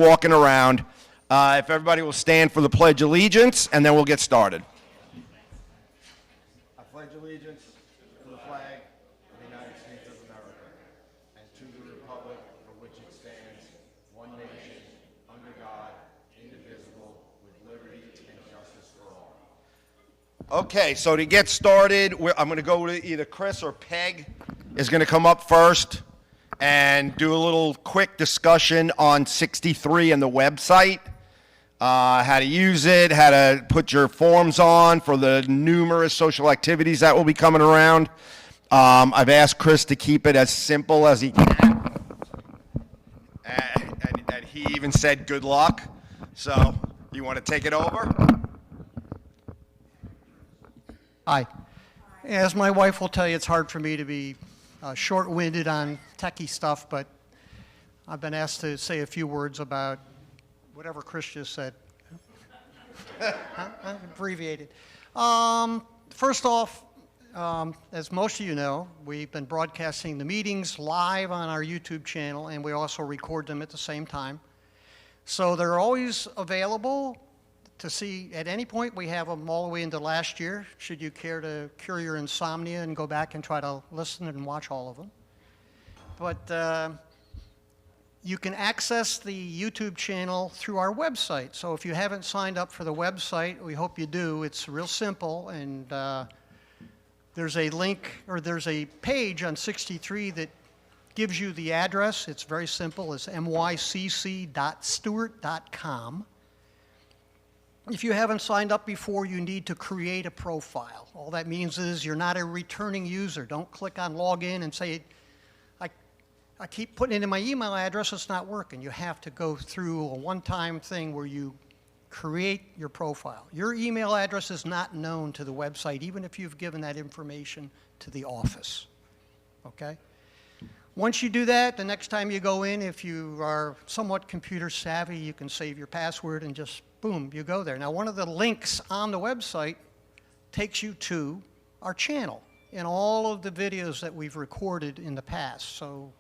walking around. If everybody will stand for the Pledge of Allegiance, and then we'll get started. I pledge allegiance to the flag of the United States of America and to the republic for which it stands, one nation, under God, indivisible, with liberty and justice for all. Okay, so to get started, I'm going to go to either Chris or Peg is going to come up first and do a little quick discussion on 63 and the website, how to use it, how to put your forms on for the numerous social activities that will be coming around. I've asked Chris to keep it as simple as he can, and he even said good luck. So you want to take it over? Hi. As my wife will tell you, it's hard for me to be short-winded on techie stuff, but I've been asked to say a few words about whatever Chris just said. Abbreviated. First off, as most of you know, we've been broadcasting the meetings live on our YouTube channel, and we also record them at the same time. So they're always available to see at any point. We have them all the way into last year, should you care to cure your insomnia and go back and try to listen and watch all of them. But you can access the YouTube channel through our website. So if you haven't signed up for the website, we hope you do. It's real simple, and there's a link, or there's a page on 63 that gives you the address. It's very simple. It's mycc.stewart.com. If you haven't signed up before, you need to create a profile. All that means is you're not a returning user. Don't click on login and say, I keep putting in my email address, it's not working. You have to go through a one-time thing where you create your profile. Your email address is not known to the website, even if you've given that information to the office, okay? Once you do that, the next time you go in, if you are somewhat computer savvy, you can save your password and just, boom, you go there. Now, one of the links on the website takes you to our channel and all of the videos that we've recorded in the past. So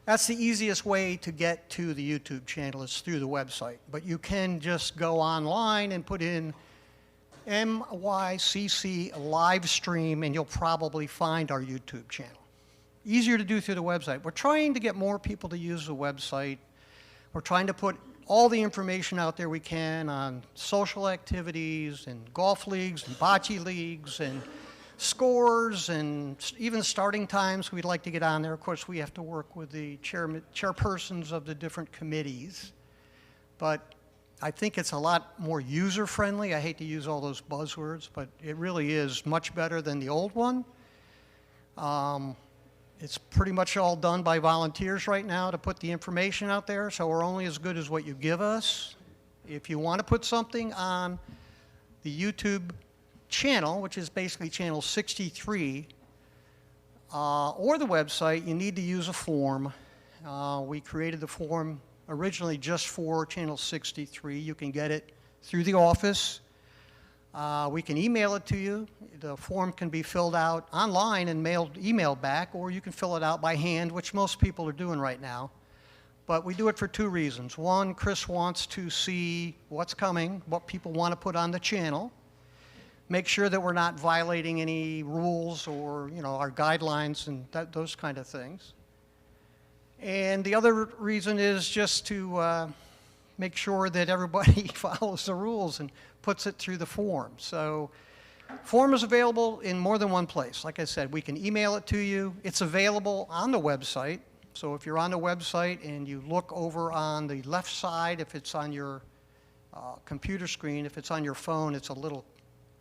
that's the easiest way to get to the YouTube channel, is through the website. But you can just go online and put in MYCC live stream, and you'll probably find our YouTube channel. Easier to do through the website. We're trying to get more people to use the website. We're trying to put all the information out there we can on social activities and golf leagues and bocce leagues and scores and even starting times. We'd like to get on there. Of course, we have to work with the chairpersons of the different committees. But I think it's a lot more user-friendly. I hate to use all those buzzwords, but it really is much better than the old one. It's pretty much all done by volunteers right now to put the information out there, so we're only as good as what you give us. If you want to put something on the YouTube channel, which is basically channel 63, or the website, you need to use a form. We created the form originally just for channel 63. You can get it through the office. We can email it to you. The form can be filled out online and emailed back, or you can fill it out by hand, which most people are doing right now. But we do it for two reasons. One, Chris wants to see what's coming, what people want to put on the channel, make sure that we're not violating any rules or, our guidelines and those kind of things. And the other reason is just to make sure that everybody follows the rules and puts it through the form. So form is available in more than one place. Like I said, we can email it to you. It's available on the website. So if you're on the website and you look over on the left side, if it's on your computer screen, if it's on your phone, it's a little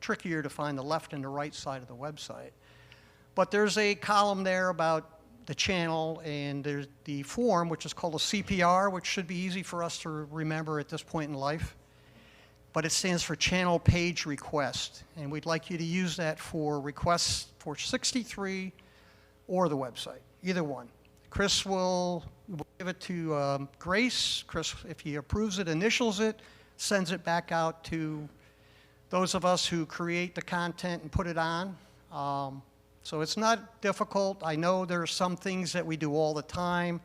trickier to find the left and the right side of the website. But there's a column there about the channel, and there's the form, which is called a CPR, which should be easy for us to remember at this point in life. But it stands for Channel Page Request, and we'd like you to use that for requests for 63 or the website, either one. Chris will give it to Grace. Chris, if he approves it, initials it, sends it back out to those of us who create the content and put it on. So it's not difficult. I know there are some things that we do all the time,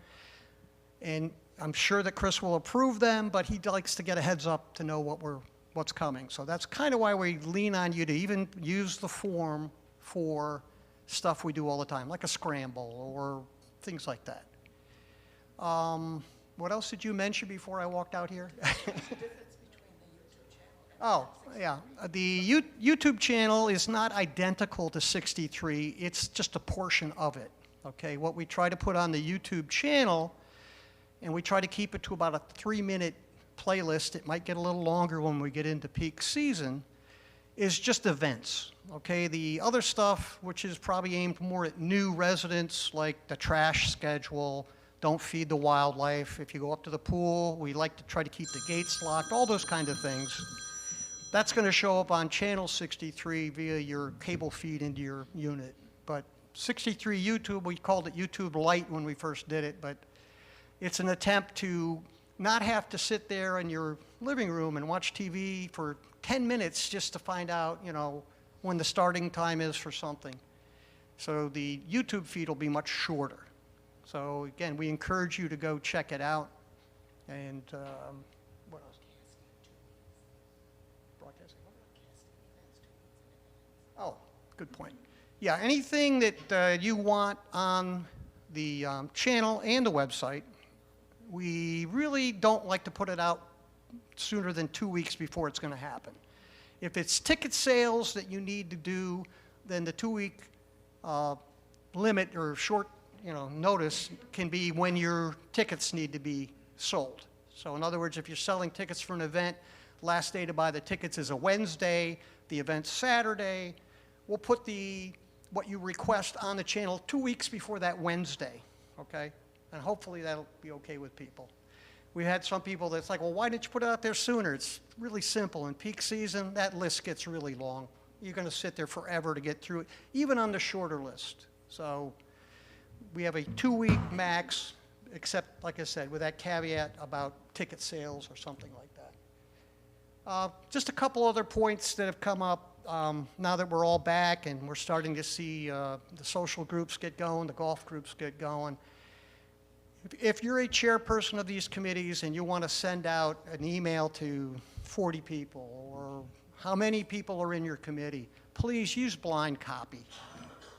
and I'm sure that Chris will approve them, but he likes to get a heads up to know what's coming. So that's kind of why we lean on you to even use the form for stuff we do all the time, like a scramble or things like that. What else did you mention before I walked out here? Oh, yeah. The YouTube channel is not identical to 63. It's just a portion of it, okay? What we try to put on the YouTube channel, and we try to keep it to about a 3-minute playlist. It might get a little longer when we get into peak season, is just events, okay? The other stuff, which is probably aimed more at new residents, like the trash schedule, don't feed the wildlife. If you go up to the pool, we like to try to keep the gates locked, all those kind of things. That's going to show up on channel 63 via your cable feed into your unit. But 63 YouTube, we called it YouTube Lite when we first did it, but it's an attempt to not have to sit there in your living room and watch TV for 10 minutes just to find out, you know, when the starting time is for something. So the YouTube feed will be much shorter. So again, we encourage you to go check it out. And what else? Broadcasting. Oh, good point. Yeah, anything that you want on the channel and the website, we really don't like to put it out sooner than 2 weeks before it's going to happen. If it's ticket sales that you need to do, then the 2-week limit or short notice can be when your tickets need to be sold. So in other words, if you're selling tickets for an event, last day to buy the tickets is a Wednesday, the event's Saturday, we'll put what you request on the channel 2 weeks before that Wednesday, okay? And hopefully that'll be okay with people. We had some people that's like, well, why didn't you put it out there sooner? It's really simple. In peak season, that list gets really long. You're going to sit there forever to get through it, even on the shorter list. So we have a 2-week max, except, like I said, with that caveat about ticket sales or something like that. Just a couple other points that have come up now that we're all back and we're starting to see the social groups get going, the golf groups get going. If you're a chairperson of these committees and you want to send out an email to 40 people or how many people are in your committee, please use blind copy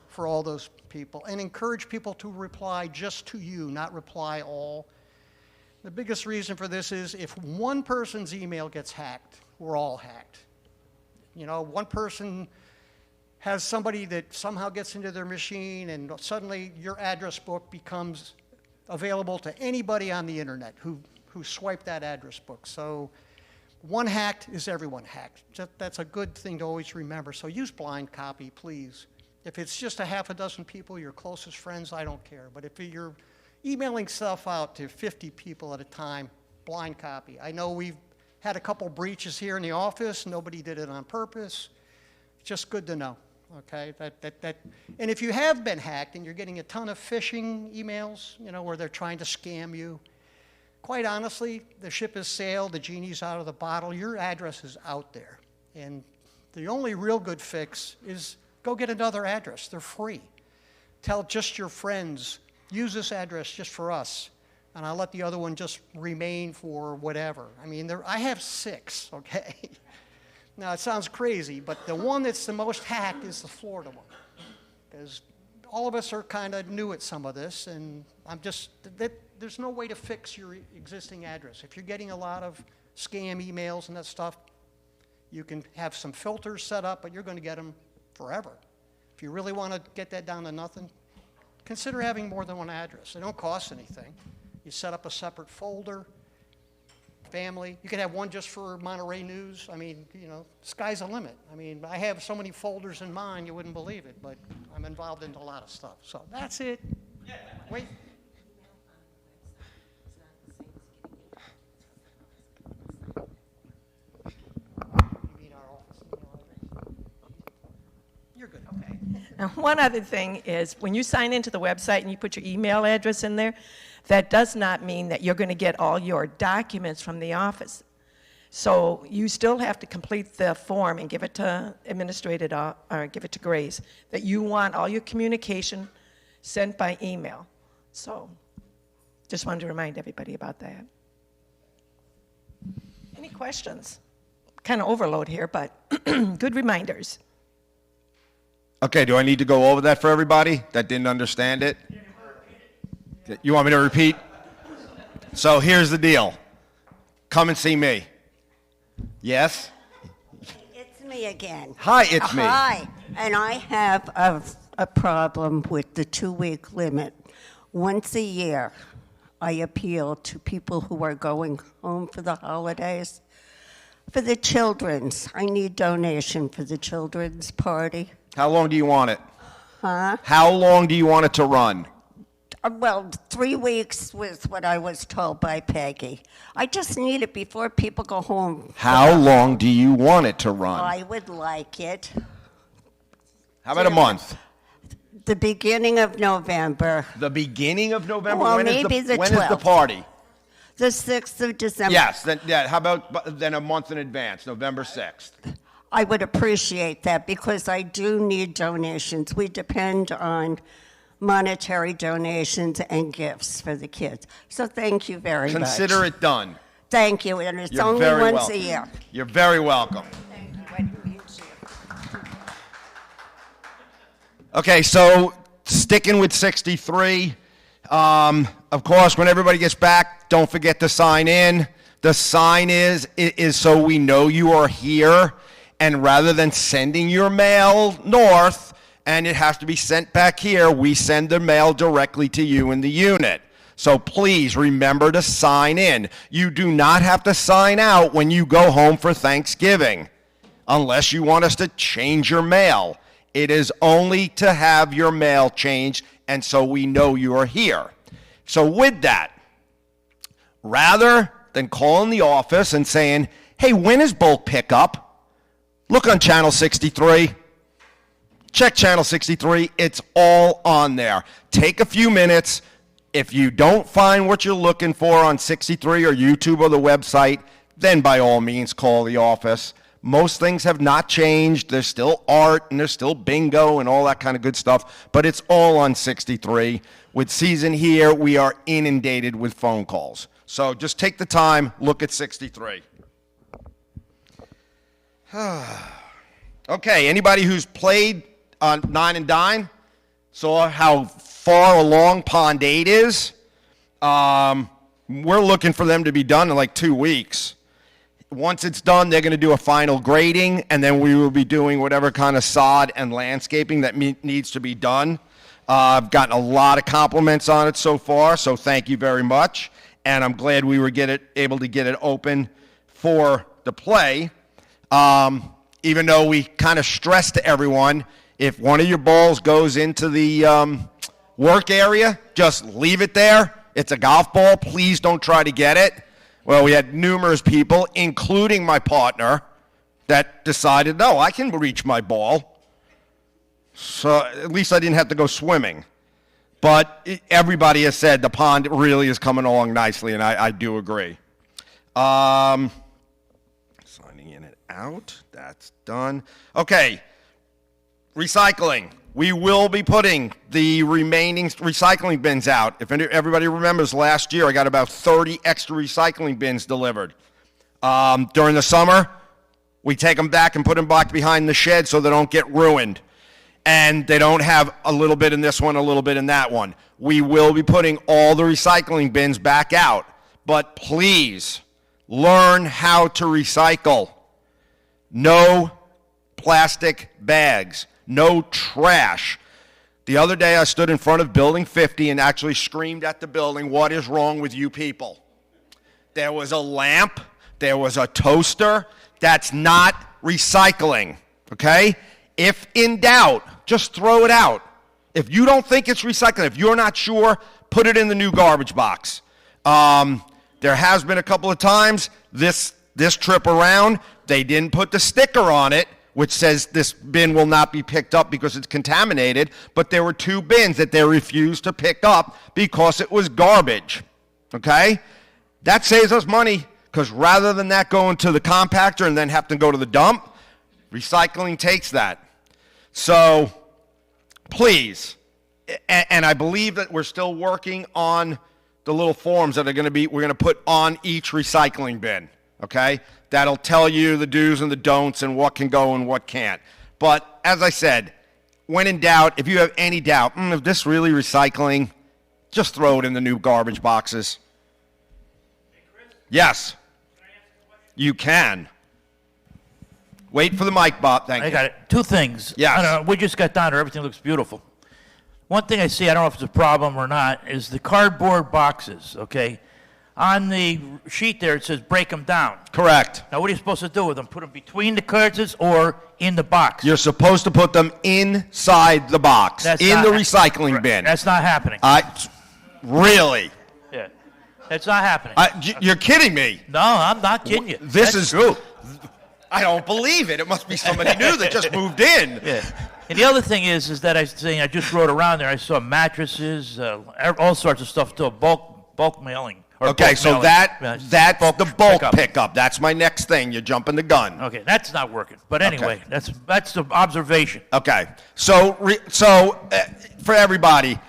for all those people and encourage people to reply just to you, not reply all. The biggest reason for this is if one person's email gets hacked, we're all hacked. You know, one person has somebody that somehow gets into their machine and suddenly your address book becomes available to anybody on the internet who swiped that address book. So one hacked is everyone hacked. That's a good thing to always remember. So use blind copy, please. If it's just a half a dozen people, your closest friends, I don't care. But if you're emailing stuff out to 50 people at a time, blind copy. I know we've had a couple breaches here in the office. Nobody did it on purpose. It's just good to know. Okay, and if you have been hacked and you're getting a ton of phishing emails, you know, where they're trying to scam you, quite honestly, the ship has sailed, the genie's out of the bottle, your address is out there. And the only real good fix is go get another address. They're free. Tell just your friends, use this address just for us, and I'll let the other one just remain for whatever. I mean, I have 6, okay? Now, it sounds crazy, but the one that's the most hacked is the Florida one. Because all of us are kind of new at some of this, and there's no way to fix your existing address. If you're getting a lot of scam emails and that stuff, you can have some filters set up, but you're going to get them forever. If you really want to get that down to nothing, consider having more than one address. They don't cost anything. You set up a separate folder. Family. You could have one just for Monterey News. I mean, you know, sky's the limit. I mean, I have so many folders in mine, you wouldn't believe it, but I'm involved in a lot of stuff. So that's it. Wait. You mean our office email address? You're good. Okay. Now, one other thing is when you sign into the website and you put your email address in there, that does not mean that you're going to get all your documents from the office. So you still have to complete the form and give it to administrator or give it to Grace that you want all your communication sent by email. So Just wanted to remind everybody about that. Any questions? Kind of overload here, but good reminders. Okay, do I need to go over that for everybody that didn't understand it? You want me to repeat? So here's the deal. Come and see me. Yes? It's me again. Hi, it's me. Hi, and I have a problem with the 2-week limit. Once a year, I appeal to people who are going home for the holidays. For the children's, I need donation for the children's party. How long do you want it? Huh? How long do you want it to run? Well, 3 weeks was what I was told by Peggy. I just need it before people go home. How long do you want it to run? I would like it. How about a month? The beginning of November, The beginning of November? Well, When is maybe the when is the 12th. party? the 6th of December. Yes, then, yeah, how about then a month in advance, November 6th? I would appreciate that because I do need donations. We depend on monetary donations and gifts for the kids. So thank you very much. Consider it done. Thank you, and it's You're only very once welcome. a year. You're very welcome. Thank you. I appreciate it. Okay, so sticking with 63, of course, when everybody gets back, don't forget to sign in. The sign is so we know you are here, and rather than sending your mail north, and it has to be sent back here, we send the mail directly to you in the unit. So please remember to sign in. You do not have to sign out when you go home for Thanksgiving, unless you want us to change your mail. It is only to have your mail changed, and so we know you are here. So with that, rather than calling the office and saying, hey, when is bulk pickup? Look on Channel 63. Check Channel 63. It's all on there. Take a few minutes. If you don't find what you're looking for on 63 or YouTube or the website, then by all means call the office. Most things have not changed. There's still art and there's still bingo and all that kind of good stuff, but it's all on 63. With season here, we are inundated with phone calls. So just take the time, look at 63. Okay, anybody who's played on 9 and Dine saw how far along Pond 8 is. We're looking for them to be done in like 2 weeks. Once it's done, they're going to do a final grading, and then we will be doing whatever kind of sod and landscaping that needs to be done. I've gotten a lot of compliments on it so far, so thank you very much. And I'm glad we were able to get it open for the play. Even though we kind of stressed to everyone, if one of your balls goes into the work area, just leave it there. It's a golf ball. Please don't try to get it. Well, we had numerous people, including my partner, that decided, no, I can reach my ball. So at least I didn't have to go swimming. But everybody has said the pond really is coming along nicely, and I do agree. Signing in and out. That's done. Okay. Recycling. We will be putting the remaining recycling bins out. If everybody remembers, last year I got about 30 extra recycling bins delivered. During the summer, we take them back and put them back behind the shed so they don't get ruined. And they don't have a little bit in this one, a little bit in that one. We will be putting all the recycling bins back out. But please, learn how to recycle. No plastic bags. No trash. The other day I stood in front of Building 50 and actually screamed at the building, what is wrong with you people? There was a lamp. There was a toaster. That's not recycling, okay? If in doubt, just throw it out. If you don't think it's recycling, if you're not sure, put it in the new garbage box. There has been a couple of times this trip around, they didn't put the sticker on it, which says this bin will not be picked up because it's contaminated, but there were 2 bins that they refused to pick up because it was garbage, okay? That saves us money because rather than that going to the compactor and then have to go to the dump, recycling takes that. So please, and I believe that we're still working on the little forms that we're going to put on each recycling bin, okay? That'll tell you the do's and the don'ts and what can go and what can't. But as I said, when in doubt, if you have any doubt, is this really recycling? Just throw it in the new garbage boxes. Hey, Chris, Yes, can I ask a question? you can. Wait for the mic, Bob. Thank I you. got it. Two things. Yes. I don't know, we just got down there. Everything looks beautiful. One thing I see, I don't know if it's a problem or not, is the cardboard boxes, okay? On the sheet there, it says break them down. Correct. Now, what are you supposed to do with them? Put them between the cartons or in the box? You're supposed to put them inside the box, That's in not- the recycling bin. That's not happening. Really? Yeah. That's not happening. You're kidding me. No, I'm not kidding you. This That's is true. I don't believe it. It must be somebody new that just moved in. Yeah. And the other thing is that I just rode around there. I saw mattresses, all sorts of stuff too. Bulk mailing. Or Okay, bulk so mailing. that's the bulk pickup. That's my next thing. You're jumping the gun. Okay, that's not working. But anyway, that's the observation. Okay, so for everybody,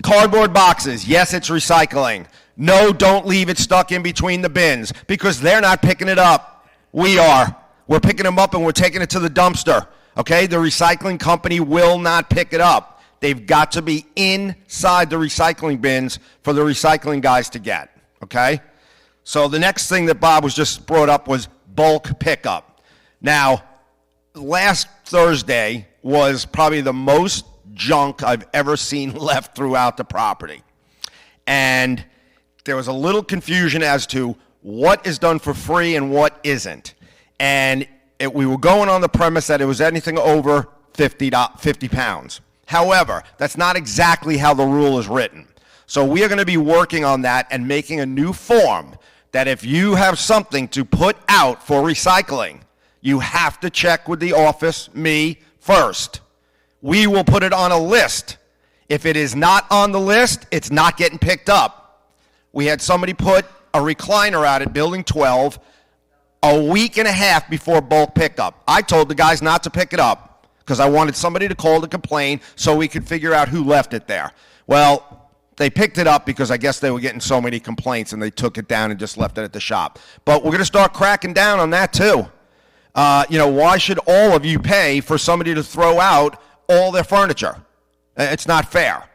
cardboard boxes. Yes, it's recycling. No, don't leave it stuck in between the bins because they're not picking it up. We are. We're picking them up and we're taking it to the dumpster. Okay, the recycling company will not pick it up. They've got to be inside the recycling bins for the recycling guys to get, okay? So the next thing that Bob was just brought up was bulk pickup. Now, last Thursday was probably the most junk I've ever seen left throughout the property. And there was a little confusion as to what is done for free and what isn't. And we were going on the premise that it was anything over 50 pounds. However, that's not exactly how the rule is written. So we are going to be working on that and making a new form that if you have something to put out for recycling, you have to check with the office, me, first. We will put it on a list. If it is not on the list, it's not getting picked up. We had somebody put a recliner out at Building 12 a week and a half before bulk pickup. I told the guys not to pick it up because I wanted somebody to call to complain so we could figure out who left it there. Well, they picked it up because I guess they were getting so many complaints and they took it down and just left it at the shop. But we're going to start cracking down on that too. Why should all of you pay for somebody to throw out all their furniture? It's not fair.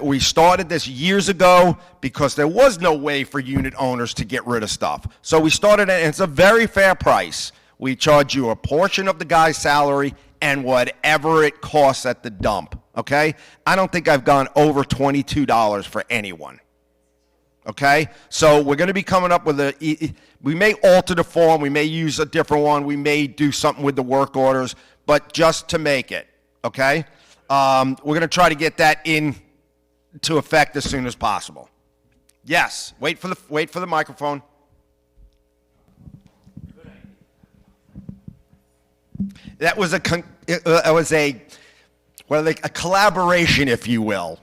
We started this years ago because there was no way for unit owners to get rid of stuff. So we started it, and it's a very fair price. We charge you a portion of the guy's salary and whatever it costs at the dump, okay? I don't think I've gone over $22 for anyone, okay? So we're going to be coming up with we may alter the form, we may use a different one, we may do something with the work orders, but just to make it, okay? We're going to try to get that into effect as soon as possible. Yes, wait for the microphone. That was a collaboration, if you will.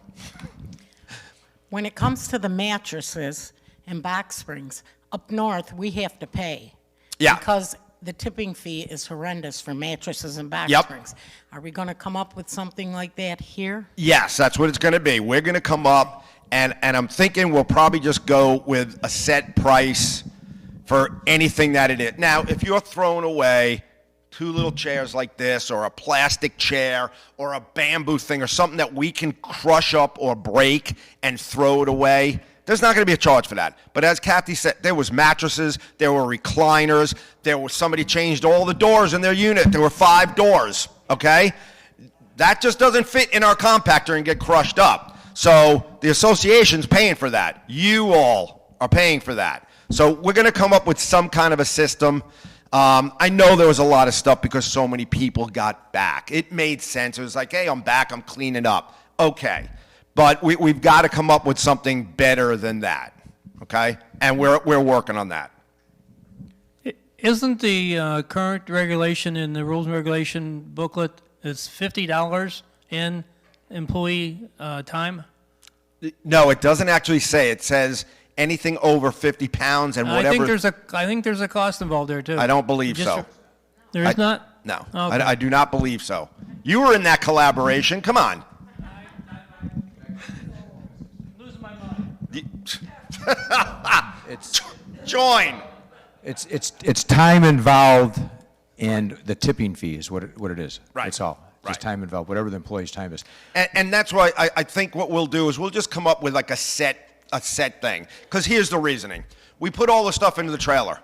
When it comes to the mattresses and box springs, up north, we have to pay. Yeah. Because the tipping fee is horrendous for mattresses and box Yep. springs. Are we going to come up with something like that here? Yes, that's what it's going to be. We're going to come up, and I'm thinking we'll probably just go with a set price for anything that it is. Now, if you're throwing away 2 little chairs like this, or a plastic chair, or a bamboo thing, or something that we can crush up or break and throw it away, there's not going to be a charge for that. But as Kathy said, there was mattresses, there were recliners, there was somebody changed all the doors in their unit. There were 5 doors, okay? That just doesn't fit in our compactor and get crushed up. So the association's paying for that. You all are paying for that. So we're going to come up with some kind of a system. I know there was a lot of stuff because so many people got back. It made sense. It was like, hey, I'm back, I'm cleaning up. Okay. But we've got to come up with something better than that, okay? And we're working on that. Isn't the current regulation in the rules and regulation booklet is $50 in employee time? No, it doesn't actually say. It says anything over 50 pounds and whatever. I think there's a cost involved there too. I don't believe so. There is not? No, Okay. I do not believe so. You were in that collaboration. Come on. Losing my It's Join. it's time involved, and the tipping fee is what it is. Right. That's all. Just Right. time involved, whatever the employee's time is. And that's why I think what we'll do is we'll just come up with like a set thing. Because here's the reasoning. We put all the stuff into the trailer.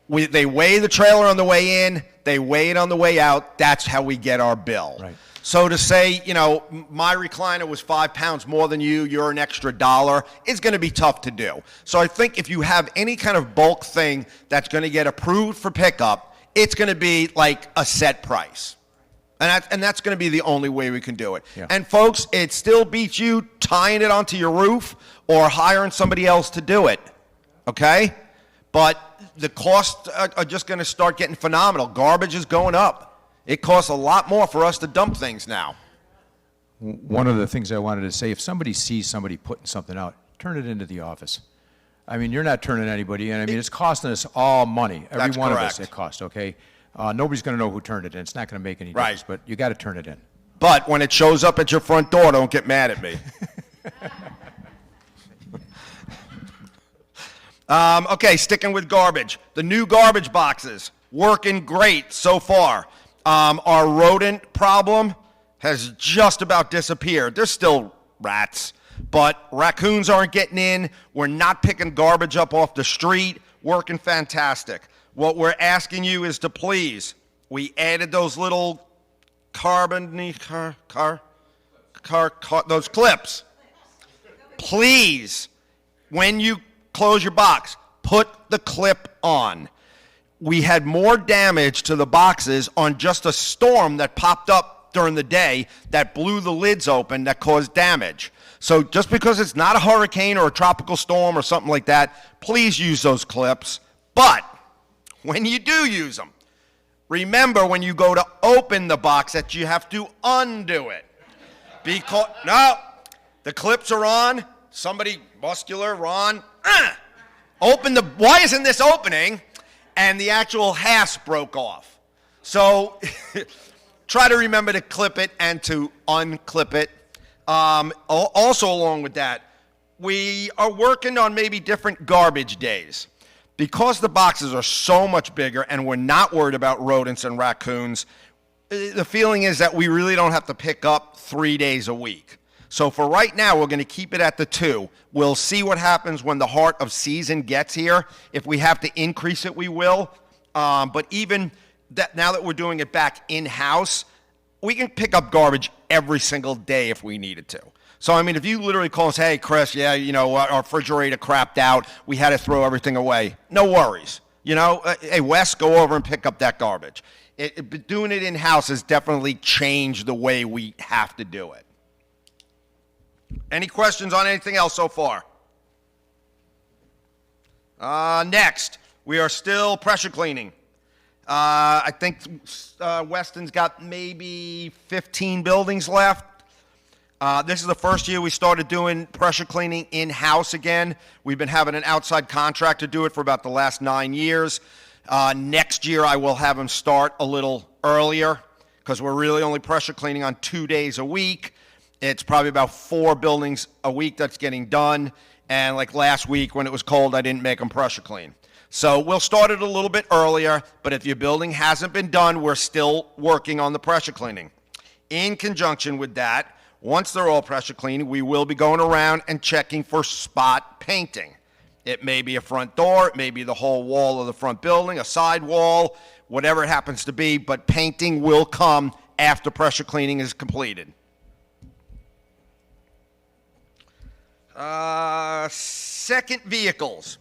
They weigh the trailer on the way in, they weigh it on the way out. That's how we get our bill. Right. So to say, my recliner was 5 pounds more than you're an extra $1, is going to be tough to do. So I think if you have any kind of bulk thing that's going to get approved for pickup, it's going to be like a set price. And that's going to be the only way we can do it. Yeah. And folks, it still beats you tying it onto your roof or hiring somebody else to do it. Okay? But the costs are just going to start getting phenomenal. Garbage is going up. It costs a lot more for us to dump things now. One of the things I wanted to say, if somebody sees somebody putting something out, turn it into the office. I mean, you're not turning anybody in. I mean, it's costing us all money. Every That's one correct. of us, it costs, okay? Nobody's going to know who turned it in. It's not going to make any difference, Right. but you got to turn it in. But when it shows up at your front door, don't get mad at me. Okay, sticking with garbage. The new garbage boxes, working great so far. Our rodent problem has just about disappeared. There's still rats, but raccoons aren't getting in. We're not picking garbage up off the street. Working fantastic. What we're asking you is to please, we added those little those clips. Please, when you close your box, put the clip on. We had more damage to the boxes on just a storm that popped up during the day that blew the lids open that caused damage. So just because it's not a hurricane or a tropical storm or something like that, please use those clips. But when you do use them, remember when you go to open the box that you have to undo it. Because, no, the clips are on. Somebody muscular, Ron, open the, why isn't this opening? And the actual hasp broke off. So try to remember to clip it and to unclip it. Also along with that, we are working on maybe different garbage days. Because the boxes are so much bigger and we're not worried about rodents and raccoons, the feeling is that we really don't have to pick up 3 days a week. So for right now, we're going to keep it at the 2. We'll see what happens when the heart of season gets here. If we have to increase it, we will. But even that, now that we're doing it back in-house, we can pick up garbage every single day if we needed to. So, I mean, if you literally call us, hey, Chris, yeah, our refrigerator crapped out. We had to throw everything away. No worries. Hey, Wes, go over and pick up that garbage. Doing it in-house has definitely changed the way we have to do it. Any questions on anything else so far? Next, we are still pressure cleaning. I think Weston's got maybe 15 buildings left. This is the first year we started doing pressure cleaning in-house again. We've been having an outside contractor do it for about the last 9 years. Next year, I will have him start a little earlier because we're really only pressure cleaning on 2 days a week. It's probably about 4 buildings a week that's getting done. And like last week when it was cold, I didn't make them pressure clean. So we'll start it a little bit earlier, but if your building hasn't been done, we're still working on the pressure cleaning. In conjunction with that, once they're all pressure cleaned, we will be going around and checking for spot painting. It may be a front door, it may be the whole wall of the front building, a side wall, whatever it happens to be, but painting will come after pressure cleaning is completed. Second vehicles.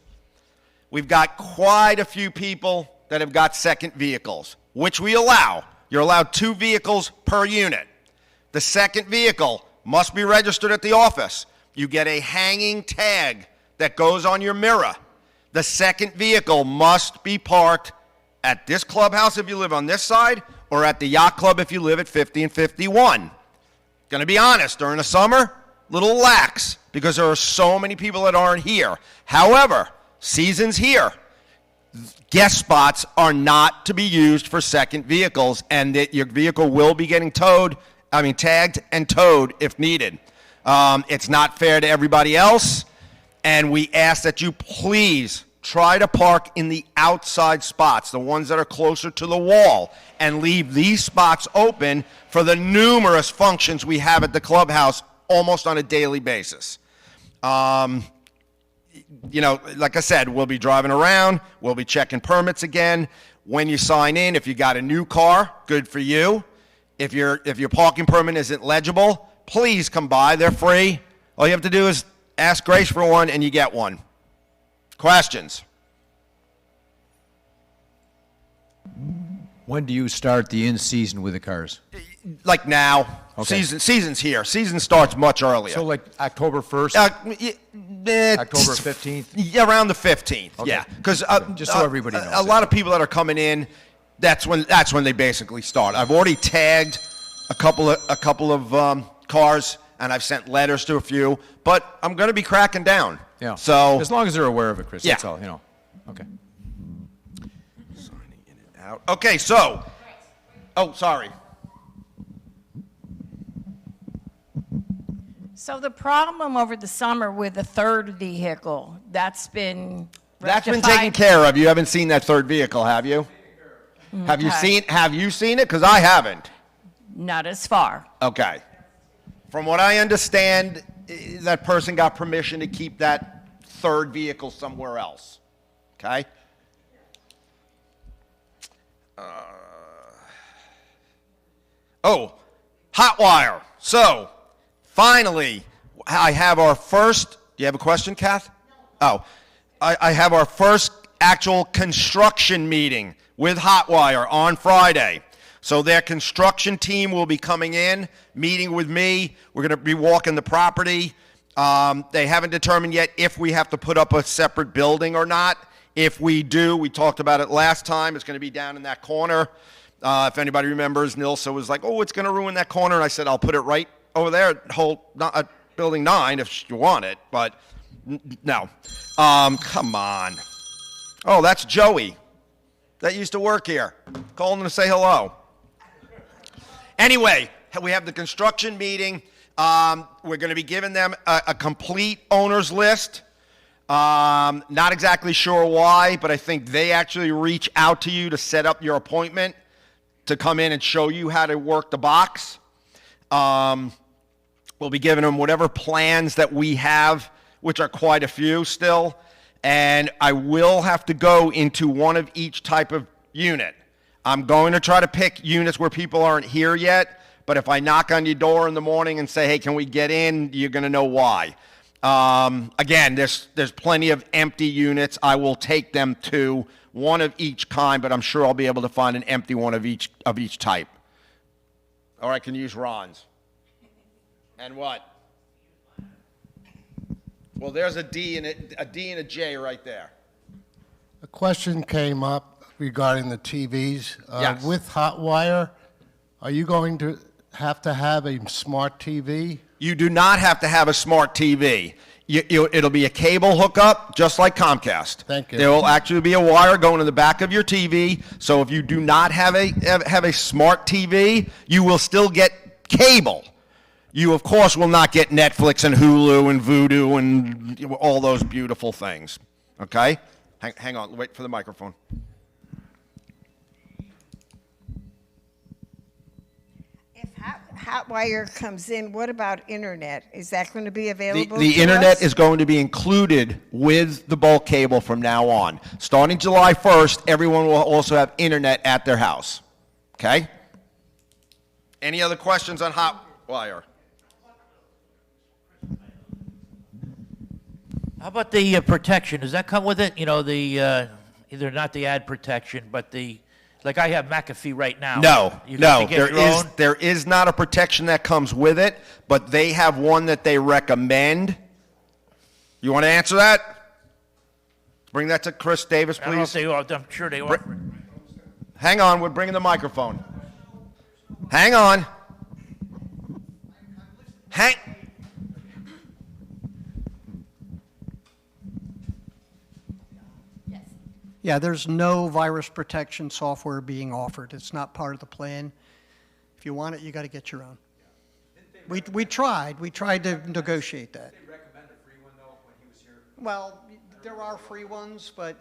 We've got quite a few people that have got second vehicles, which we allow. You're allowed 2 vehicles per unit. The second vehicle must be registered at the office. You get a hanging tag that goes on your mirror. The second vehicle must be parked at this clubhouse if you live on this side, or at the yacht club if you live at 50 and 51. Gonna be honest, during the summer, little lax, because there are so many people that aren't here. However, season's here. Guest spots are not to be used for second vehicles, and that your vehicle will be getting tagged and towed if needed. It's not fair to everybody else. And we ask that you please try to park in the outside spots, the ones that are closer to the wall, and leave these spots open for the numerous functions we have at the clubhouse almost on a daily basis. You know, like I said, we'll be driving around, we'll be checking permits again. When you sign in, if you got a new car, good for you. If your parking permit isn't legible, please come by, they're free. All you have to do is ask Grace for one and you get one. Questions? When do you start the in-season with the cars? Like now, Okay. season's here. Season starts much earlier. So like October 1st? October 15th? Yeah, around the 15th. Okay. Yeah, because Just so everybody knows a it. lot of people that are coming in, that's when they basically start. I've already tagged a couple of cars, and I've sent letters to a few, but I'm going to be cracking down. Yeah. So As long as they're aware of it, Chris, Yeah. that's all, you know. Okay. signing in and out. Okay, so. Oh, sorry. So the problem over the summer with the third vehicle, that's been That's been rectified? taken care of. You haven't seen that third vehicle, have you? Have you seen it? Because I haven't. Not as far. Okay. From what I understand, that person got permission to keep that third vehicle somewhere else. Okay? Oh, Hotwire. So, finally, I have our first. Do you have a question, Kath? Oh, I have our first actual construction meeting with Hotwire on Friday. So their construction team will be coming in, meeting with me. We're going to be walking the property. They haven't determined yet if we have to put up a separate building or not. If we do, we talked about it last time. It's going to be down in that corner. If anybody remembers, Nilsa was like, oh, it's going to ruin that corner. And I said, I'll put it right over there at building 9 if you want it. But no. Come on. Oh, that's Joey. That used to work here. Call him to say hello. Anyway, we have the construction meeting. We're going to be giving them a complete owner's list. Not exactly sure why, but I think they actually reach out to you to set up your appointment to come in and show you how to work the box. We'll be giving them whatever plans that we have, which are quite a few still. And I will have to go into one of each type of unit. I'm going to try to pick units where people aren't here yet, but if I knock on your door in the morning and say, hey, can we get in, you're going to know why. Again, there's plenty of empty units. I will take them to one of each kind, but I'm sure I'll be able to find an empty one of each type. Or I can use Ron's. And what? Well, there's a D and a J right there. A question came up regarding the TVs. Yes. With Hotwire, are you going to have a smart TV? You do not have to have a smart TV. It'll be a cable hookup, just like Comcast. Thank you. There will actually be a wire going to the back of your TV. So if you do not have a smart TV, you will still get cable. You, of course, will not get Netflix and Hulu and Vudu and all those beautiful things. Okay? Hang on. Wait for the microphone. If Hotwire comes in, what about internet? Is that going to be available The to internet us? is going to be included with the bulk cable from now on. Starting July 1st, everyone will also have internet at their house. Okay? Any other questions on Hotwire? How about the protection? Does that come with it? You know, the either not the ad protection, but like I have McAfee right now. No, You got to get your own? there is not a protection that comes with it, but they have one that they recommend. You want to answer that? Bring that to Chris Davis, I don't know if please. they are. I'm sure they are. Hang on, we're bringing the microphone. Hang on. Yeah, there's no virus protection software being offered. It's not part of the plan. If you want it, you got to get your own. We tried to negotiate that. Well, there are free ones, but,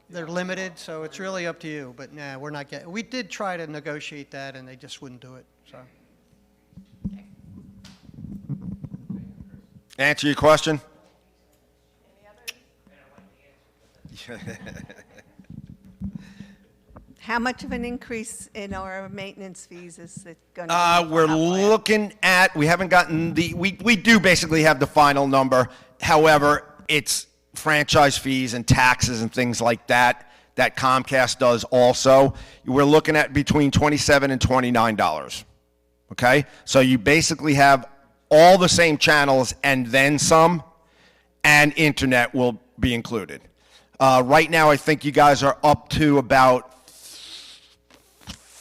they're limited, so it's really up to you. But nah, we're not getting, we did try to negotiate that, and they just wouldn't do it, so. Answer your question? How much of an increase in our maintenance fees is it going to be? We're looking at, we haven't gotten we do basically have the final number. However, it's franchise fees and taxes and things like that Comcast does also. We're looking at between $27 and $29. Okay? So you basically have all the same channels and then some, and internet will be included. Right now, I think you guys are up to about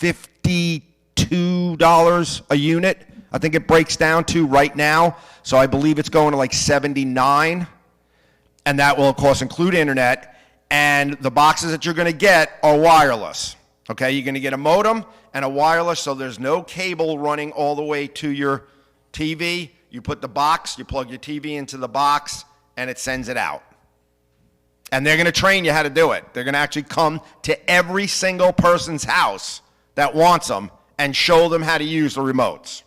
$52 a unit. I think it breaks down to right now. So I believe it's going to like 79, and that will of course include internet. And the boxes that you're going to get are wireless. Okay, you're going to get a modem and a wireless, so there's no cable running all the way to your TV. You put the box, you plug your TV into the box, and it sends it out. And they're going to train you how to do it. They're going to actually come to every single person's house that wants them and show them how to use the remotes.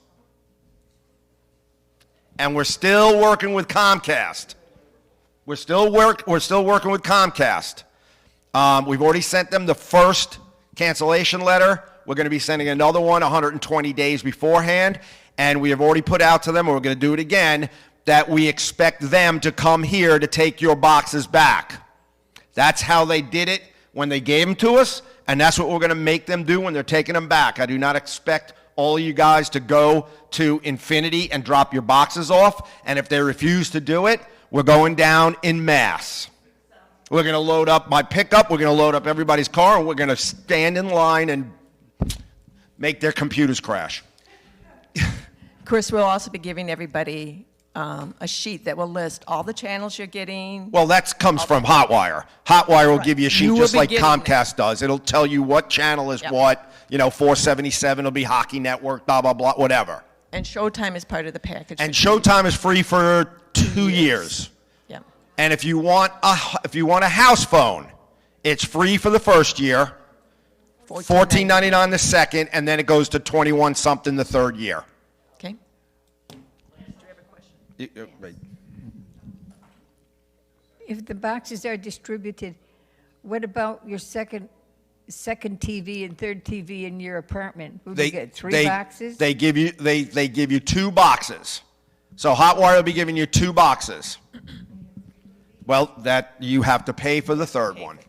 And we're still working with Comcast. We're still working with Comcast. We've already sent them the first cancellation letter. We're going to be sending another one 120 days beforehand. And we have already put out to them, and we're going to do it again, that we expect them to come here to take your boxes back. That's how they did it when they gave them to us, and that's what we're going to make them do when they're taking them back. I do not expect all of you guys to go to Infinity and drop your boxes off, and if they refuse to do it, we're going down in mass. We're going to load up my pickup, we're going to load up everybody's car, and we're going to stand in line and make their computers crash. Chris, we'll also be giving everybody a sheet that will list all the channels you're getting. Well, that comes from Hotwire. Hotwire will give you a sheet You will just be like getting Comcast does. It'll tell you what channel is Yep. what. 477 will be Hockey Network, blah, blah, blah, whatever. And Showtime is part of the package. And Showtime is free for 2 years. Yeah. And if you want a house phone, it's free for the first year, $14.99 the second, and then it goes to 21 something the third year. Okay. Right. If the boxes are distributed, what about your second TV and third TV in your apartment? Would you get three boxes? They give you 2 boxes. So Hotwire will be giving you 2 boxes. Well, that you have to pay for the third one.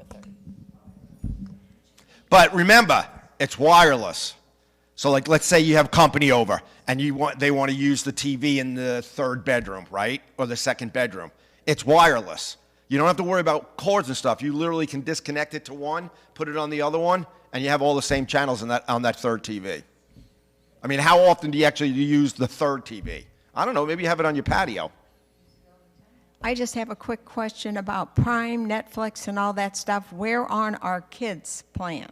But remember, it's wireless. So like, let's say you have company over and they want to use the TV in the third bedroom, right? Or the second bedroom. It's wireless. You don't have to worry about cords and stuff. You literally can disconnect it to one, put it on the other one, and you have all the same channels on that third TV. I mean, how often do you actually use the third TV? I don't know, maybe you have it on your patio. I just have a quick question about Prime, Netflix, and all that stuff. Where on our kids' plan?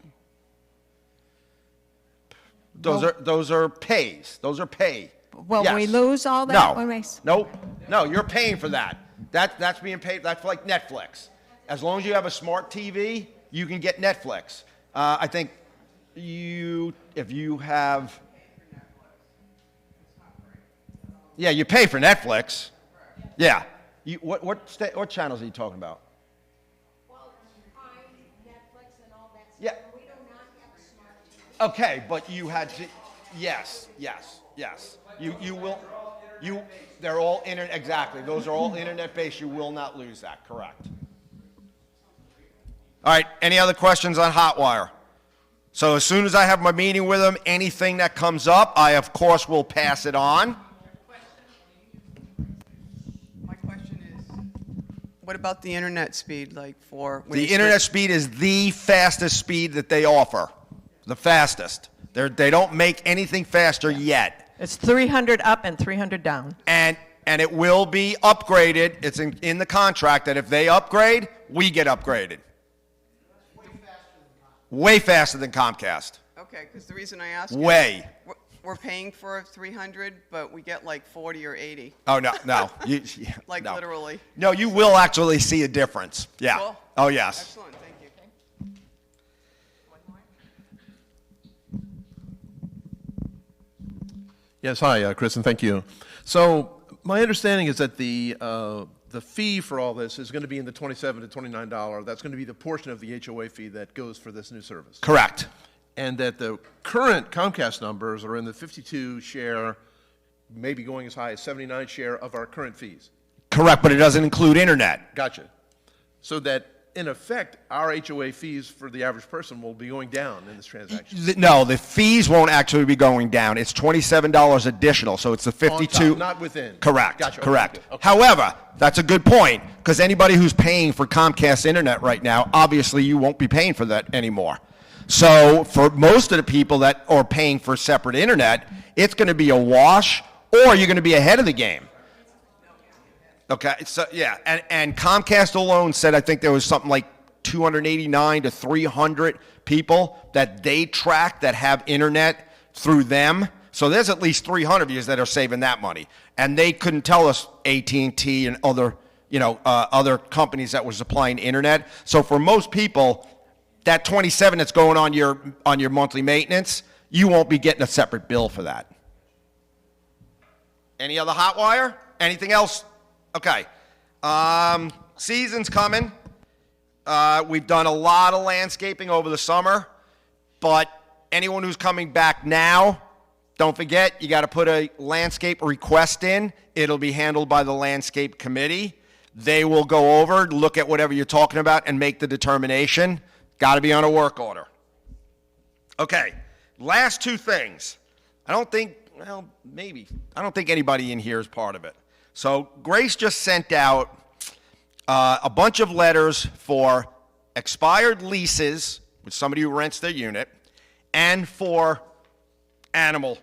Those are pays. Those are pay. Will Yes. we lose all that? No. when we- Nope. No, you're paying for that. That's being paid. That's like Netflix. As long as you have a smart TV, you can get Netflix. I think if you have, yeah, you pay for Netflix. Yeah. What channels are you talking about? Well, Prime, Netflix, and all that stuff. Yeah. We do not have a smart TV. Okay, but you had to, yes. You will, they're all internet, exactly. Those are all internet-based. You will not lose that, correct. All right, any other questions on Hotwire? So as soon as I have my meeting with them, anything that comes up, I of course will pass it on. My question is, what about the internet speed, like for... when The you internet switch- speed is the fastest speed that they offer, the fastest. They don't make anything faster yet. It's 300 up and 300 down. And it will be upgraded. It's in the contract that if they upgrade, we get upgraded. Way faster than Comcast. Okay, because the reason I ask... Way. We're we're paying for 300, but we get like 40 or 80, Oh, no, no. like no. literally. No, you will actually see a difference. Yeah. Cool. Oh, yes. Excellent, thank you. Yes, hi, Chris, and thank you. So my understanding is that the fee for all this is going to be in the $27 to $29. That's going to be the portion of the HOA fee that goes for this new service. Correct. And that the current Comcast numbers are in the 52 share, maybe going as high as 79 share of our current fees. Correct, but it doesn't include internet. Gotcha. So that, in effect, our HOA fees for the average person will be going down in this transaction. No, the fees won't actually be going down. It's $27 additional, so it's the 52. On top, not within. Correct, Gotcha. Okay, correct. good. Okay. However, that's a good point, because anybody who's paying for Comcast internet right now, obviously you won't be paying for that anymore. So for most of the people that are paying for separate internet, it's going to be a wash, or you're going to be ahead of the game. Okay, so yeah, and Comcast alone said, I think there was something like 289 to 300 people that they track that have internet through them. So there's at least 300 of you that are saving that money, and they couldn't tell us AT&T and other, other companies that were supplying internet. So for most people, that 27 that's going on your monthly maintenance, you won't be getting a separate bill for that. Any other hot wire? Anything else? Okay. Season's coming. We've done a lot of landscaping over the summer, but anyone who's coming back now, don't forget, you got to put a landscape request in. It'll be handled by the landscape committee. They will go over, look at whatever you're talking about, and make the determination. Got to be on a work order. Okay, last two things. I don't think anybody in here is part of it. So Grace just sent out a bunch of letters for expired leases with somebody who rents their unit and for animal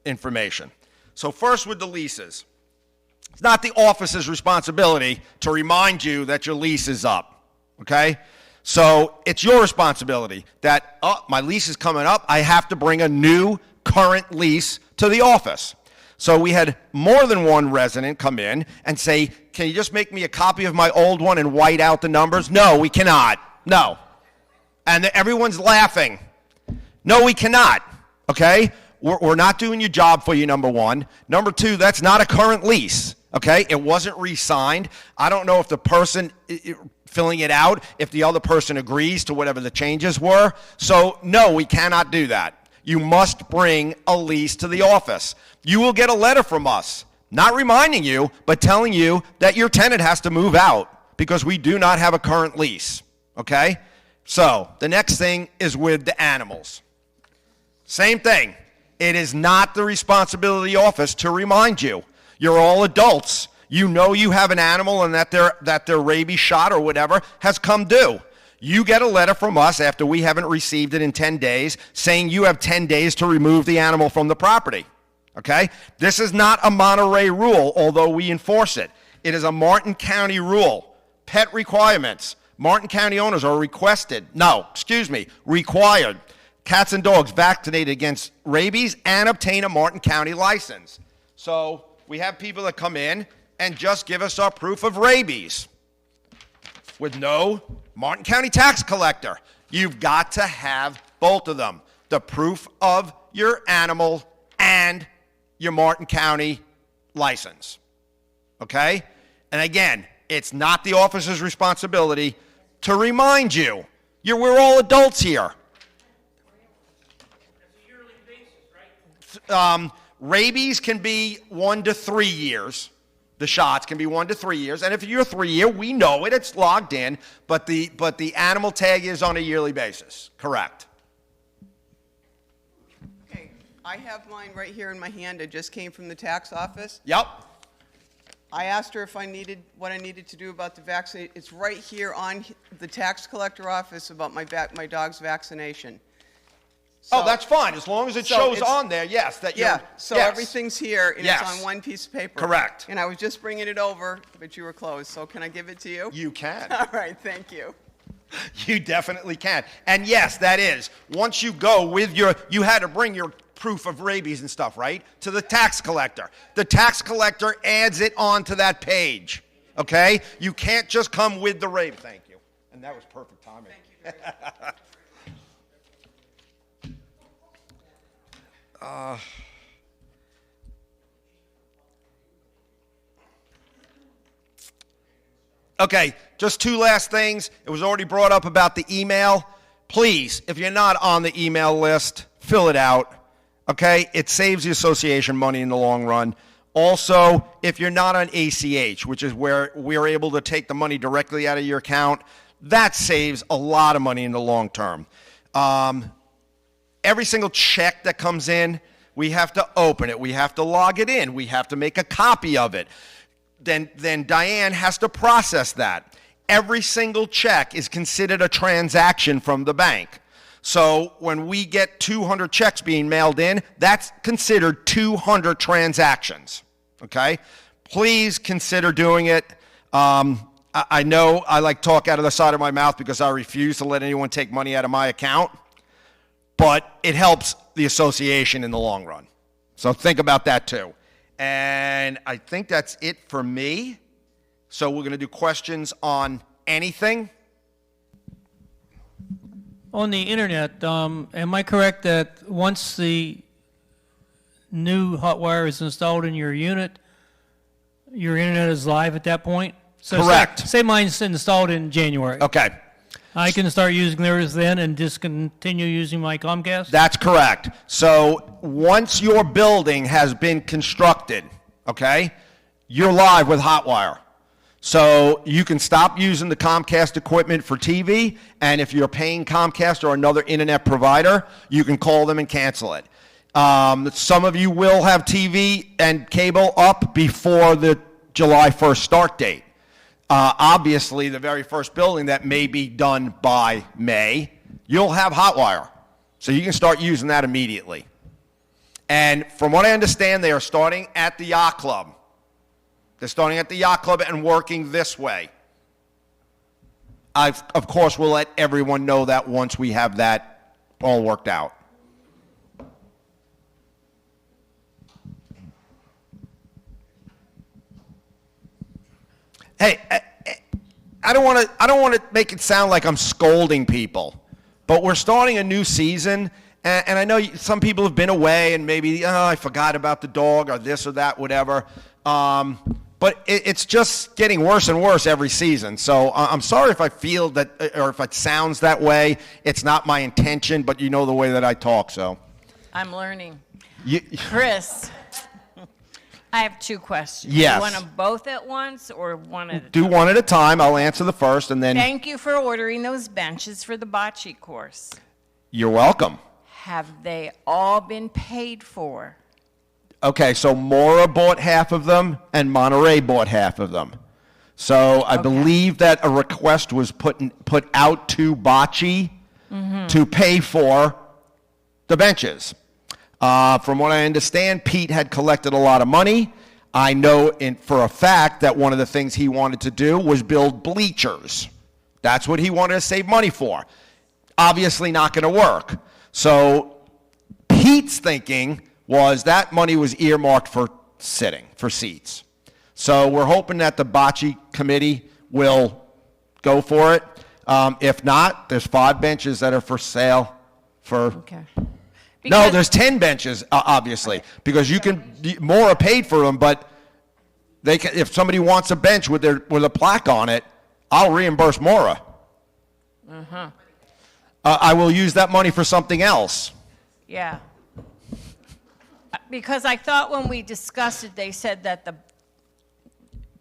information. So first with the leases. It's not the office's responsibility to remind you that your lease is up, okay? So it's your responsibility that, my lease is coming up. I have to bring a new current lease to the office. So we had more than one resident come in and say, can you just make me a copy of my old one and white out the numbers? No, we cannot. No. And everyone's laughing. No, we cannot. Okay? We're not doing your job for you, number one. Number two, that's not a current lease. Okay? It wasn't re-signed. I don't know if the person filling it out, if the other person agrees to whatever the changes were. So, no, we cannot do that. You must bring a lease to the office. You will get a letter from us, not reminding you, but telling you that your tenant has to move out because we do not have a current lease, okay? So the next thing is with the animals. Same thing. It is not the responsibility of the office to remind you. You're all adults. You know you have an animal and that their rabies shot or whatever has come due. You get a letter from us after we haven't received it in 10 days saying you have 10 days to remove the animal from the property, okay? This is not a Monterey rule, although we enforce it. It is a Martin County rule. Pet requirements. Martin County owners are required. Cats and dogs vaccinated against rabies and obtain a Martin County license. So we have people that come in and just give us our proof of rabies with no Martin County tax collector. You've got to have both of them, the proof of your animal and your Martin County license, okay? And again, it's not the office's responsibility to remind you. We're all adults here. Rabies can be 1 to 3 years. The shots can be 1 to 3 years, and if you're 3 year, we know it. It's logged in, but the animal tag is on a yearly basis. Correct. Okay, I have mine right here in my hand. It just came from the tax office. Yep. I asked her if what I needed to do about the vaccine. It's right here on the tax collector office about my dog's vaccination. So, that's fine, as long as it shows on there, yes, that you're... Yeah, so yes. everything's here, and Yes. it's on one piece of paper. Correct. And I was just bringing it over, but you were closed, so can I give it to you? You can. All right, thank you. You definitely can. And yes, that is. Once you go with you had to bring your proof of rabies and stuff, right? To the tax collector. The tax collector adds it onto that page, okay? You can't just come with the rabies. Thank you. And that was perfect timing. Thank you very much. Okay, just two last things. It was already brought up about the email. Please, if you're not on the email list, fill it out, okay? It saves the association money in the long run. Also, if you're not on ACH, which is where we're able to take the money directly out of your account, that saves a lot of money in the long term. Every single check that comes in, we have to open it. We have to log it in. We have to make a copy of it. Then Diane has to process that. Every single check is considered a transaction from the bank. So when we get 200 checks being mailed in, that's considered 200 transactions, okay? Please consider doing it. I know I like talk out of the side of my mouth because I refuse to let anyone take money out of my account, but it helps the association in the long run. So think about that too. And I think that's it for me. So we're going to do questions on anything. On the internet, am I correct that once the new hot wire is installed in your unit, your internet is live at that point? So Correct. Say mine's installed in January. Okay. I can start using theirs then and just continue using my Comcast? That's correct. So once your building has been constructed, okay, you're live with Hotwire. So you can stop using the Comcast equipment for TV, and if you're paying Comcast or another internet provider, you can call them and cancel it. Some of you will have TV and cable up before the July 1st start date. Obviously, the very first building that may be done by May, you'll have Hotwire. So you can start using that immediately. And from what I understand, they are starting at the yacht club. They're starting at the yacht club and working this way. Of course, we'll let everyone know that once we have that all worked out. Hey, I don't want to make it sound like I'm scolding people, but we're starting a new season, and I know some people have been away and maybe, I forgot about the dog or this or that, whatever. But it's just getting worse and worse every season. So I'm sorry if I feel that, or if it sounds that way. It's not my intention, but you know the way that I talk, so. I'm learning. Chris, I have two questions. Yes. You want them both at once or one at a time? Do one at a time. I'll answer the first, and then Thank you for ordering those benches for the bocce course. you're welcome. Have they all been paid for? Okay, so Mora bought half of them, and Monterey bought half of them. So I believe that a request was put out to Bocce to pay for the benches. From what I understand, Pete had collected a lot of money. I know for a fact that one of the things he wanted to do was build bleachers. That's what he wanted to save money for. Obviously not going to work. So Pete's thinking was that money was earmarked for seats. So we're hoping that the Bocce committee will go for it. If not, there's 5 benches that are for sale for... No, there's 10 benches, obviously, because Mora paid for them, but if somebody wants a bench with a plaque on it, I'll reimburse Mora. I will use that money for something else. Yeah. Because I thought when we discussed it, they said that the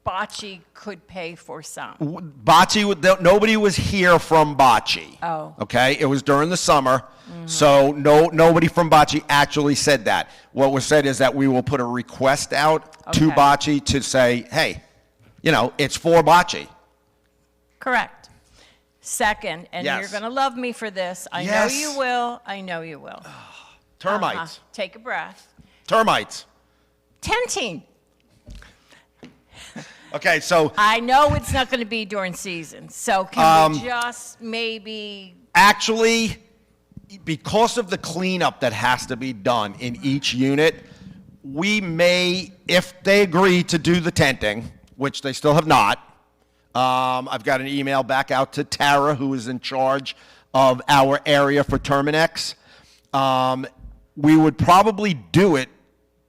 Bocce could pay for some. Bocce, nobody was here from Bocce. Oh. Okay, it was during the summer, so nobody from Bocce actually said that. What was said is that we will put a request out to Bocce to say, hey, it's for Bocce. Correct. Second, and Yes. you're going to love me for this. I know Yes. you will. I know you will. Termites. Take a breath. Termites. Tenting. Okay, so I know it's not going to be during season, so can we just maybe... actually, because of the cleanup that has to be done in each unit, we may, if they agree to do the tenting, which they still have not, I've got an email back out to Tara, who is in charge of our area for Terminex. We would probably do it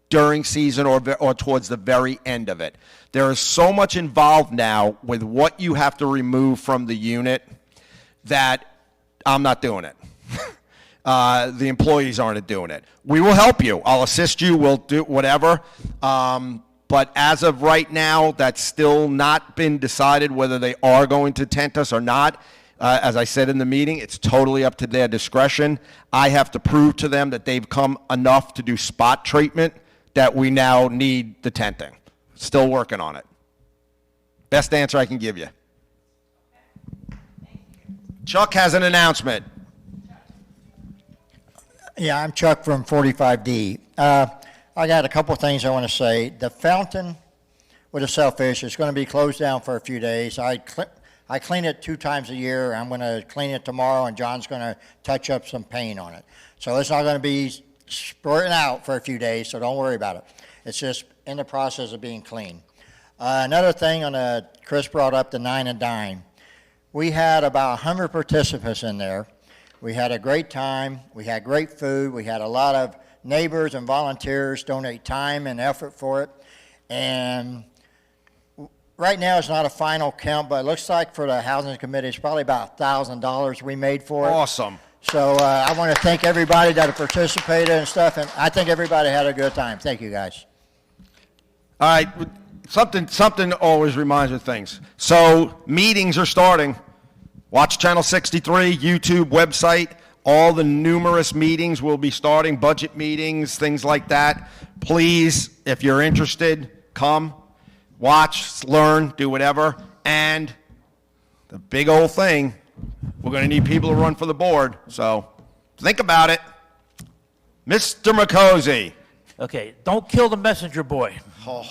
during season or towards the very end of it. There is so much involved now with what you have to remove from the unit that I'm not doing it. The employees aren't doing it. We will help you. I'll assist you. We'll do whatever. But as of right now, that's still not been decided whether they are going to tent us or not. As I said in the meeting, it's totally up to their discretion. I have to prove to them that they've come enough to do spot treatment that we now need the tenting. Still working on it. Best answer I can give you. Chuck has an announcement. Yeah, I'm Chuck from 45D. I got a couple things I want to say. The fountain with the shellfish is going to be closed down for a few days. I clean it 2 times a year. I'm going to clean it tomorrow, and John's going to touch up some paint on it. So it's not going to be squirting out for a few days, so don't worry about it. It's just in the process of being clean. Another thing, Chris brought up the Nine and Dime. We had about 100 participants in there. We had a great time. We had great food. We had a lot of neighbors and volunteers donate time and effort for it. And right now it's not a final count, but it looks like for the housing committee it's probably about $1,000 we made for it. Awesome. So I want to thank everybody that participated and stuff, and I think everybody had a good time. Thank you, guys. All right, something always reminds me of things. So meetings are starting. Watch Channel 63, YouTube, website. All the numerous meetings will be starting, budget meetings, things like that. Please, if you're interested, come, watch, learn, do whatever. And the big old thing, we're going to need people to run for the board. So think about it. Mr. McCosey. Okay, don't kill the messenger boy. Oh,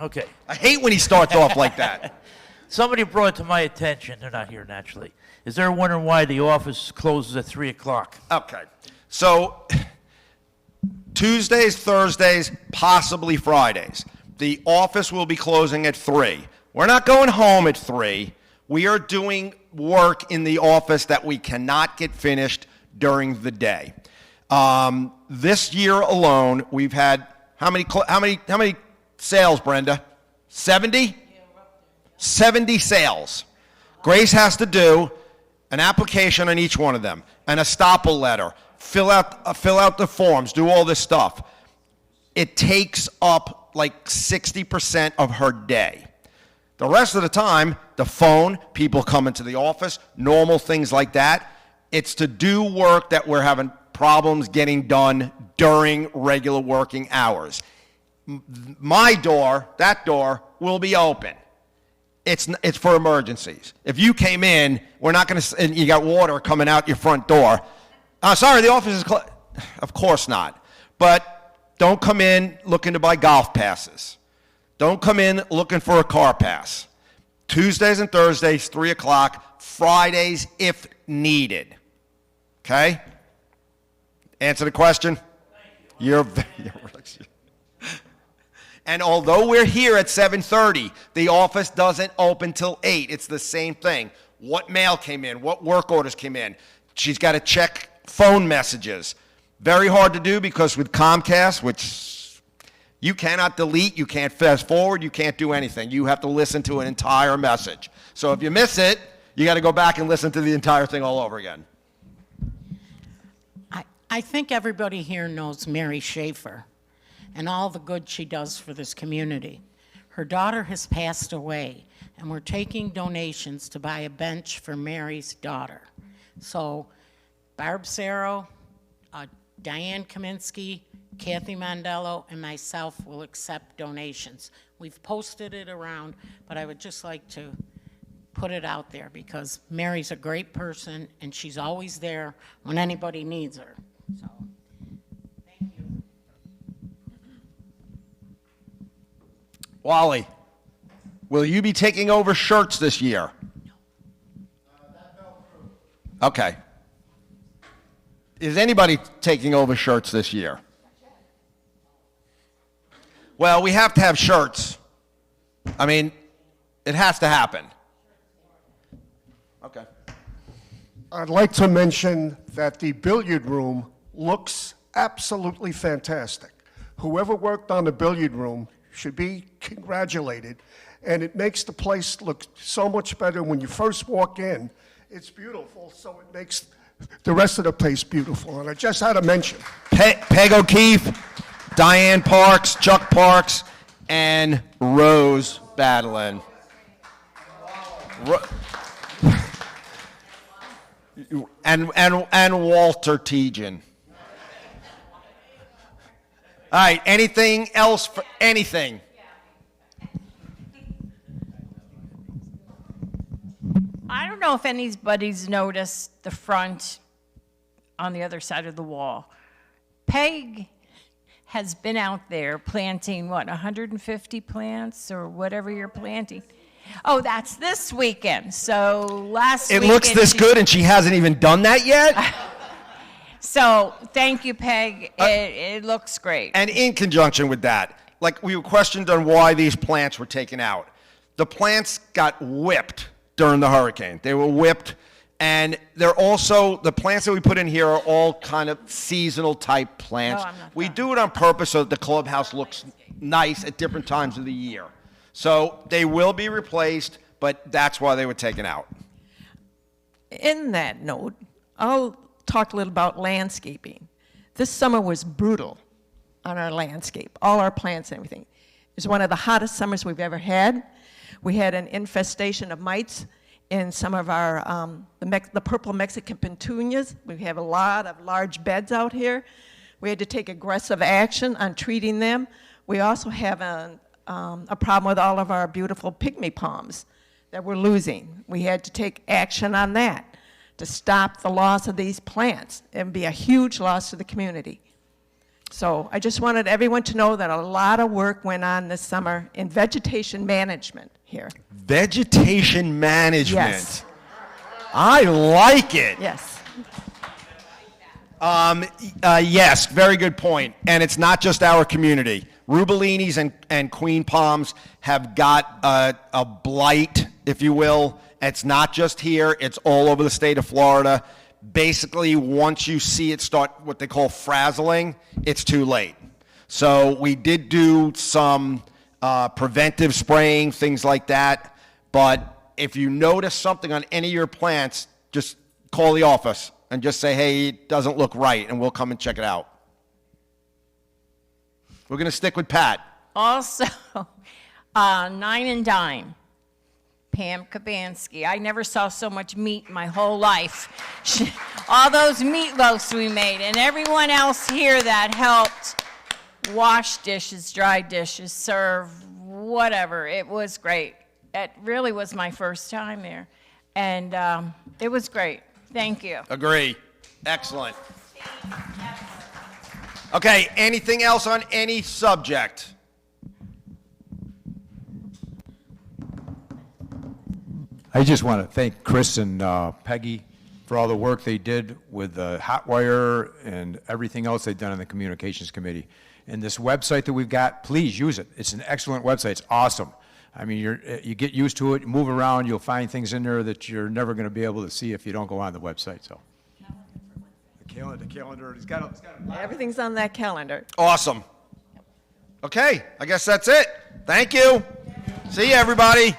Okay. I hate when he starts off like that. Somebody brought it to my attention, they're not here naturally, is they're wondering why the office closes at 3 o'clock. Okay. So Tuesdays, Thursdays, possibly Fridays. The office will be closing at 3. We're not going home at 3. We are doing work in the office that we cannot get finished during the day. This year alone, we've had how many sales, Brenda? 70? 70 sales. Grace has to do an application on each one of them, an estoppel letter, fill out the forms, do all this stuff. It takes up like 60% of her day. The rest of the time, the phone, people come into the office, normal things like that. It's to do work that we're having problems getting done during regular working hours. My door, that door, will be open. It's for emergencies. If you came in, we're not going to, and you got water coming out your front door. Sorry, the office is closed. Of course not. But don't come in looking to buy golf passes. Don't come in looking for a car pass. Tuesdays and Thursdays, 3 o'clock. Fridays, if needed. Okay? Answer the question? You're And although we're here at 7:30, the office doesn't open till 8. It's the same thing. What mail came in? What work orders came in? She's got to check phone messages. Very hard to do because with Comcast, which you cannot delete, you can't fast forward, you can't do anything. You have to listen to an entire message. So if you miss it, you got to go back and listen to the entire thing all over again. I think everybody here knows Mary Schaefer and all the good she does for this community. Her daughter has passed away, and we're taking donations to buy a bench for Mary's daughter. So Barb Sarro, Diane Kaminsky, Kathy Mondello, and myself will accept donations. We've posted it around, but I would just like to put it out there because Mary's a great person, and she's always there when anybody needs her. So, thank you. Wally, will you be taking over shirts this year? No. Okay. Is anybody taking over shirts this year? Well, we have to have shirts. I mean, it has to happen. Okay. I'd like to mention that the billiard room looks absolutely fantastic. Whoever worked on the billiard room should be congratulated, and it makes the place look so much better when you first walk in. It's beautiful, so it makes the rest of the place beautiful, and I just had to mention. Peg O'Keefe, Diane Parks, Chuck Parks, and Rose battling. And Walter Tejan. All right, anything else for anything? I don't know if anybody's noticed the front on the other side of the wall. Peg has been out there planting, 150 plants or whatever you're planting. Oh, that's this weekend. So last weekend. It looks this good and she hasn't even done that yet? So thank you, Peg. It looks great. And in conjunction with that, like we were questioned on why these plants were taken out. The plants got whipped during the hurricane. They were whipped, and they're also, the plants that we put in here are all kind of seasonal type plants. We do it on purpose so that the clubhouse looks nice at different times of the year. So they will be replaced, but that's why they were taken out. In that note, I'll talk a little about landscaping. This summer was brutal on our landscape, all our plants and everything. It was one of the hottest summers we've ever had. We had an infestation of mites in some of our, the purple Mexican petunias. We have a lot of large beds out here. We had to take aggressive action on treating them. We also have a problem with all of our beautiful pygmy palms that we're losing. We had to take action on that to stop the loss of these plants. It would be a huge loss to the community. So I just wanted everyone to know that a lot of work went on this summer in vegetation management here. Vegetation management. Yes. I like it. Yes. Yes, very good point. And it's not just our community. Rubellinis and Queen Palms have got a blight, if you will. It's not just here. It's all over the state of Florida. Basically, once you see it start what they call frazzling, it's too late. So we did do some preventive spraying, things like that. But if you notice something on any of your plants, just call the office and just say, hey, it doesn't look right, and we'll come and check it out. We're going to stick with Pat. Also, Nine and Dime, Pam Kabansky. I never saw so much meat in my whole life. All those meatloafs we made, and everyone else here that helped wash dishes, dry dishes, serve, whatever. It was great. It really was my first time there, and it was great. Thank you. Agree. Excellent. Okay, anything else on any subject? I just want to thank Chris and Peggy for all the work they did with the Hotwire and everything else they've done on the Communications Committee. And this website that we've got, please use it. It's an excellent website. It's awesome. I mean, you get used to it, you move around, you'll find things in there that you're never going to be able to see if you don't go on the website. So, the calendar, it's got Everything's on that calendar. Awesome. Okay, I guess that's it. Thank you. See you, everybody.